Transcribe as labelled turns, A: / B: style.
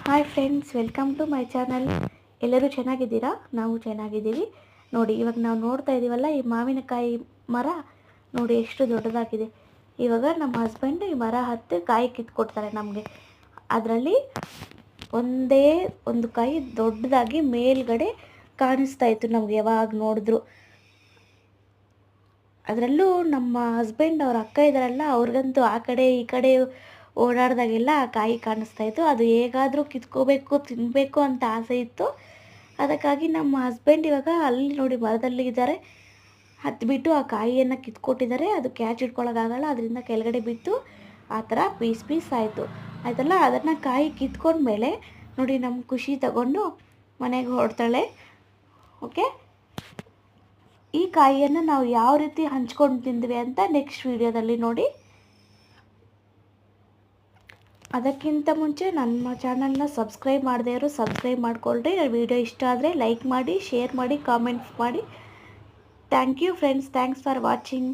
A: Hi friends, welcome to my channel. ಎಲ್ಲರೂ ಚೆನ್ನಾಗಿದ್ದೀರಾ? ನಾವು ಚೆನ್ನಾಗಿದ್ದೀವಿ. ನೋಡಿ, ಇವಾಗ ನಾವು ನೋಡ್ತಾ ಇದ್ದೀವಲ್ಲ, ಈ ಮಾವಿನಕಾಯಿ ಮರ ನೋಡಿ ಎಷ್ಟು ದೊಡ್ಡದಾಗಿದೆ. ಇವಾಗ ನಮ್ಮ ಹಸ್ಬೆಂಡ್ ಈ ಮರ ಹತ್ತಿ ಕಾಯಿ ಕಿತ್ಕೊಡ್ತಾರೆ ನಮಗೆ. ಅದರಲ್ಲಿ ಒಂದೇ ಒಂದು ಕಾಯಿ ದೊಡ್ಡದಾಗಿ ಮೇಲ್ಗಡೆ ಕಾಣಿಸ್ತಾ ಇತ್ತು ನಮಗೆ ಯಾವಾಗ ನೋಡಿದ್ರು. ಅದರಲ್ಲೂ ನಮ್ಮ ಹಸ್ಬೆಂಡ್ ಅವ್ರ ಅಕ್ಕ ಇದ್ದಾರಲ್ಲ, ಅವ್ರಿಗಂತೂ ಆ ಕಡೆ ಈ ಕಡೆ ಓಡಾಡ್ದಾಗೆಲ್ಲ ಆ ಕಾಯಿ ಕಾಣಿಸ್ತಾ ಇತ್ತು. ಅದು ಹೇಗಾದರೂ ಕಿತ್ಕೋಬೇಕು, ತಿನ್ನಬೇಕು ಅಂತ ಆಸೆ ಇತ್ತು. ಅದಕ್ಕಾಗಿ ನಮ್ಮ ಹಸ್ಬೆಂಡ್ ಇವಾಗ ಅಲ್ಲಿ ನೋಡಿ ಮರದಲ್ಲಿ ಇದ್ದಾರೆ, ಹತ್ಬಿಟ್ಟು ಆ ಕಾಯಿಯನ್ನು ಕಿತ್ಕೊಟ್ಟಿದ್ದಾರೆ. ಅದು ಕ್ಯಾಚ್ ಇಟ್ಕೊಳ್ಳೋಕ್ಕಾಗಲ್ಲ, ಅದರಿಂದ ಕೆಳಗಡೆ ಬಿತ್ತು ಆ ಥರ ಪೀಸ್ ಪೀಸ್ ಆಯ್ತಲ್ಲ. ಅದನ್ನು ಕಾಯಿ ಕಿತ್ಕೊಂಡ್ಮೇಲೆ ನೋಡಿ ನಮ್ಮ ಖುಷಿ ತಗೊಂಡು ಮನೆಗೆ ಹೊರಡ್ತಾಳೆ. ಓಕೆ, ಈ ಕಾಯಿಯನ್ನು ನಾವು ಯಾವ ರೀತಿ ಹಂಚ್ಕೊಂಡು ತಿಂದ್ವಿ ಅಂತ ನೆಕ್ಸ್ಟ್ ವಿಡಿಯೋದಲ್ಲಿ ನೋಡಿ. ಅದಕ್ಕಿಂತ ಮುಂಚೆ ನಮ್ಮ ಚಾನಲ್ನ ಸಬ್ಸ್ಕ್ರೈಬ್ ಮಾಡದೇ ಇರೋ ಸಬ್ಸ್ಕ್ರೈಬ್ ಮಾಡ್ಕೊಳ್ರಿ. ವಿಡಿಯೋ ಇಷ್ಟ ಆದರೆ ಲೈಕ್ ಮಾಡಿ, ಶೇರ್ ಮಾಡಿ, ಕಾಮೆಂಟ್ಸ್ ಮಾಡಿ. Thank you friends, thanks for watching.